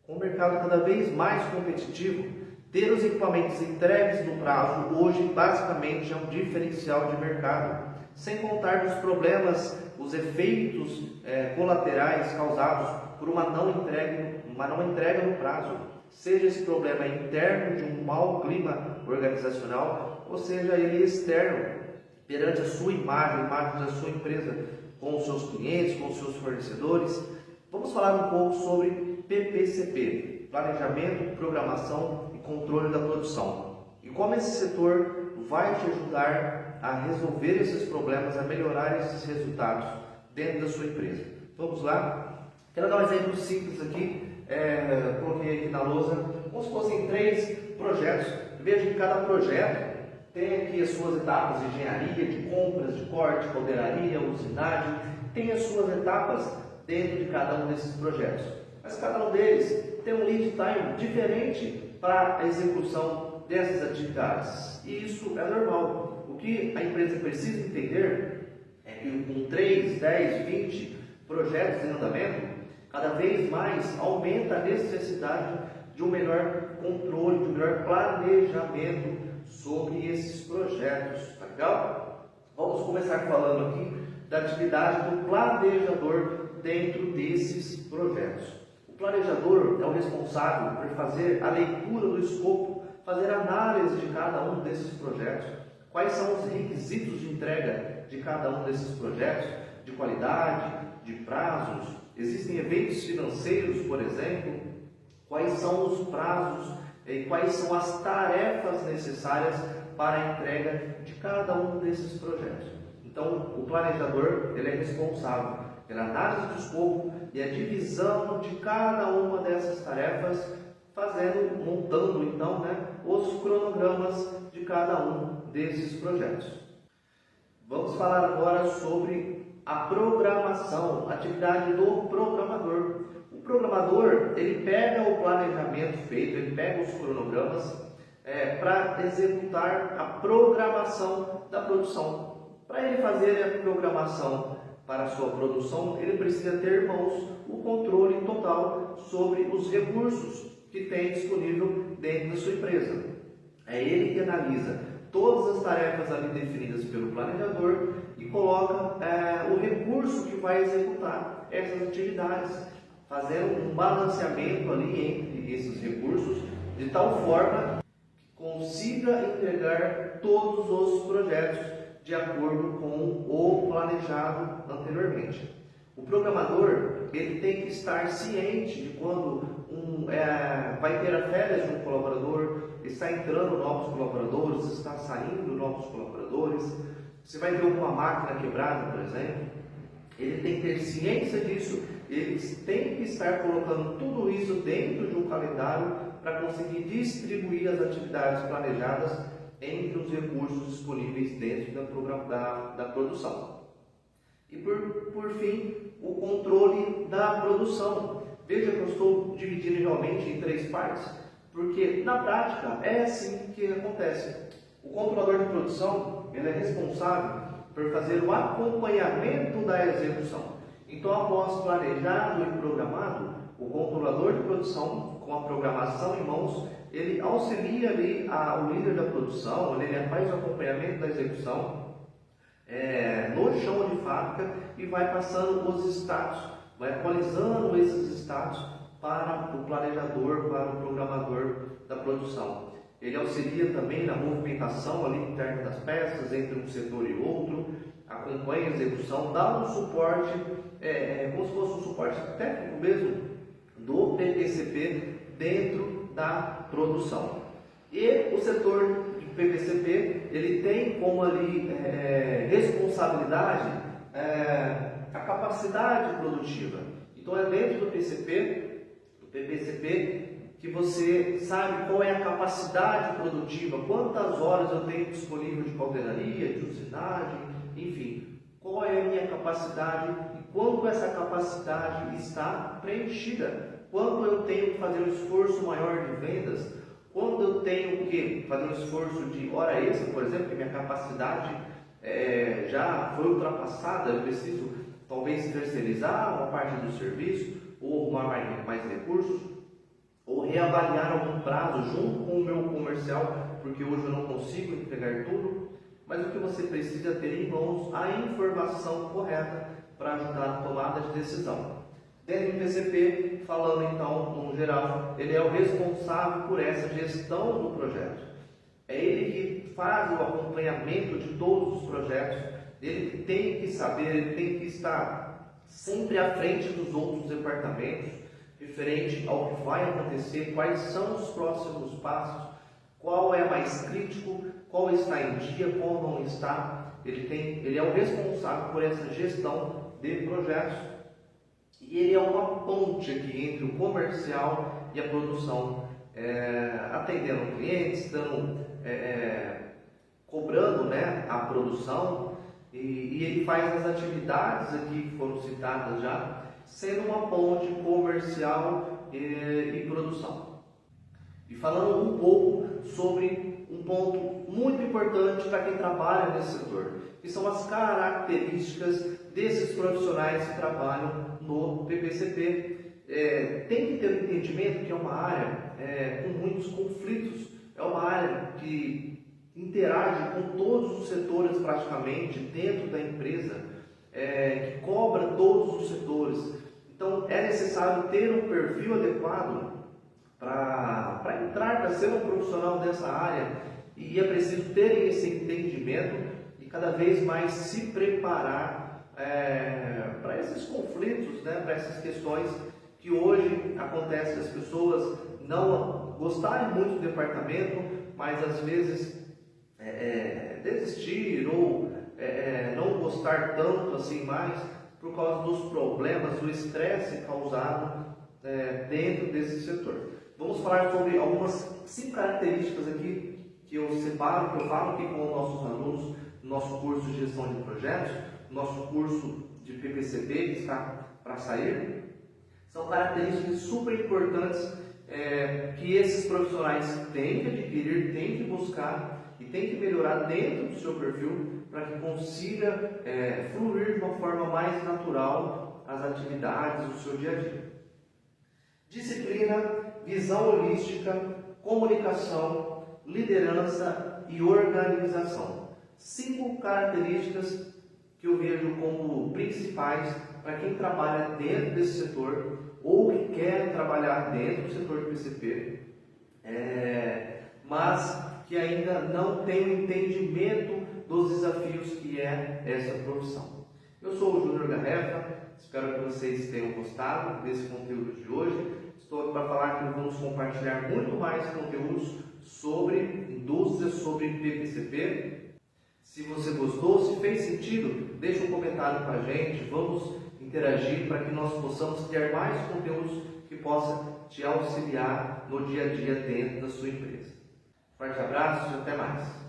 Com o mercado cada vez mais competitivo, ter os equipamentos entregues no prazo hoje basicamente é um diferencial de mercado, sem contar dos problemas, os efeitos colaterais causados por uma não entrega no prazo, seja esse problema interno de um mau clima organizacional, ou seja ele externo, perante a sua imagem, a imagem da sua empresa, com os seus clientes, com os seus fornecedores. Vamos falar um pouco sobre PPCP, Planejamento, Programação e Controle da Produção. E como esse setor vai te ajudar a resolver esses problemas, a melhorar esses resultados dentro da sua empresa. Vamos lá? Quero dar um exemplo simples aqui, coloquei aqui na lousa, como se fossem 3 projetos. Veja que cada projeto tem aqui as suas etapas de engenharia, de compras, de corte, caldeiraria, usinagem, tem as suas etapas dentro de cada um desses projetos. Mas cada um deles tem um lead time diferente para a execução dessas atividades. E isso é normal. O que a empresa precisa entender é que com 3, 10, 20 projetos em andamento, cada vez mais aumenta a necessidade de um melhor controle, de um melhor planejamento sobre esses projetos. Tá legal? Vamos começar falando aqui da atividade do planejador dentro desses projetos. O planejador é o responsável por fazer a leitura do escopo, fazer a análise de cada um desses projetos, quais são os requisitos de entrega de cada um desses projetos, de qualidade, de prazos, existem eventos financeiros, por exemplo, quais são os prazos e quais são as tarefas necessárias para a entrega de cada um desses projetos. Então, o planejador ele é responsável pela análise do escopo e a divisão de cada uma dessas tarefas, montando então, os cronogramas de cada um desses projetos. Vamos falar agora sobre a programação, a atividade do programador. O programador ele pega o planejamento feito, ele pega os cronogramas para executar a programação da produção. Para ele fazer a programação para a sua produção, ele precisa ter em mãos o controle total sobre os recursos que tem disponível dentro da sua empresa. É ele que analisa todas as tarefas ali definidas pelo planejador e coloca o recurso que vai executar essas atividades, fazendo um balanceamento ali entre esses recursos, de tal forma que consiga entregar todos os projetos de acordo com o planejado anteriormente. O programador ele tem que estar ciente de quando vai ter a férias de um colaborador, está entrando novos colaboradores, está saindo novos colaboradores, se vai ter alguma máquina quebrada, por exemplo, ele tem que ter ciência disso, ele tem que estar colocando tudo isso dentro de um calendário para conseguir distribuir as atividades planejadas entre os recursos disponíveis dentro da produção. E por fim, o controle da produção. Veja que eu estou dividindo realmente em 3 partes, porque na prática é assim que acontece. O controlador de produção ele é responsável por fazer o acompanhamento da execução. Então, após planejado e programado, o controlador de produção, com a programação em mãos, ele auxilia ali o líder da produção, ele faz o acompanhamento da execução no chão de fábrica e vai passando os status, vai atualizando esses status para o planejador, para o programador da produção. Ele auxilia também na movimentação ali interna das peças entre um setor e outro, acompanha a execução, dá um suporte, como se fosse um suporte técnico mesmo do PPCP dentro da produção. E o setor de PPCP ele tem como ali responsabilidade a capacidade produtiva. Então é dentro do PPCP que você sabe qual é a capacidade produtiva, quantas horas eu tenho disponível de caldeiraria, de usinagem, enfim, qual é a minha capacidade e quanto essa capacidade está preenchida, quando eu tenho que fazer um esforço maior de vendas, quando eu tenho que fazer um esforço de hora extra, por exemplo, que minha capacidade já foi ultrapassada, eu preciso talvez terceirizar uma parte do serviço ou arrumar mais recursos. reavaliar algum prazo junto com o meu comercial, porque hoje eu não consigo entregar tudo, mas o que você precisa é ter em mãos a informação correta para ajudar na tomada de decisão. Dentro do PCP, falando então no geral, ele é o responsável por essa gestão do projeto. É ele que faz o acompanhamento de todos os projetos, ele que tem que saber, ele tem que estar sempre à frente dos outros departamentos, referente ao que vai acontecer, quais são os próximos passos, qual é mais crítico, qual está em dia, qual não está. Ele é o responsável por essa gestão de projetos e ele é uma ponte aqui entre o comercial e a produção, atendendo clientes, cobrando, né, a produção e ele faz as atividades aqui que foram citadas já, sendo uma ponte comercial e produção. E falando um pouco sobre um ponto muito importante para quem trabalha nesse setor, que são as características desses profissionais que trabalham no PPCP. Tem que ter um entendimento que é uma área com muitos conflitos, é uma área que interage com todos os setores praticamente dentro da empresa, que cobra todos os setores. Então é necessário ter um perfil adequado para entrar, para ser um profissional dessa área, e é preciso ter esse entendimento e cada vez mais se preparar para esses conflitos, né, para essas questões que hoje acontecem, as pessoas não gostarem muito do departamento, mas às vezes desistir ou não gostar tanto assim mais por causa dos problemas, do estresse causado dentro desse setor. Vamos falar sobre algumas 5 características aqui que eu separo, que eu falo aqui com os nossos alunos no nosso curso de gestão de projetos, nosso curso de PPCP que está para sair. São características super importantes que esses profissionais têm que adquirir, têm que buscar e têm que melhorar dentro do seu perfil para que consiga fluir de uma forma mais natural as atividades do seu dia a dia. Disciplina, visão holística, comunicação, liderança e organização. 5 características que eu vejo como principais para quem trabalha dentro desse setor ou que quer trabalhar dentro do setor do PCP, mas que ainda não tem o entendimento dos desafios que é essa profissão. Eu sou o Júnior Garrefa, espero que vocês tenham gostado desse conteúdo de hoje. Estou aqui para falar que vamos compartilhar muito mais conteúdos sobre indústria, sobre PPCP. Se você gostou, se fez sentido, deixa um comentário para a gente, vamos interagir para que nós possamos ter mais conteúdos que possam te auxiliar no dia a dia dentro da sua empresa. Forte abraço e até mais!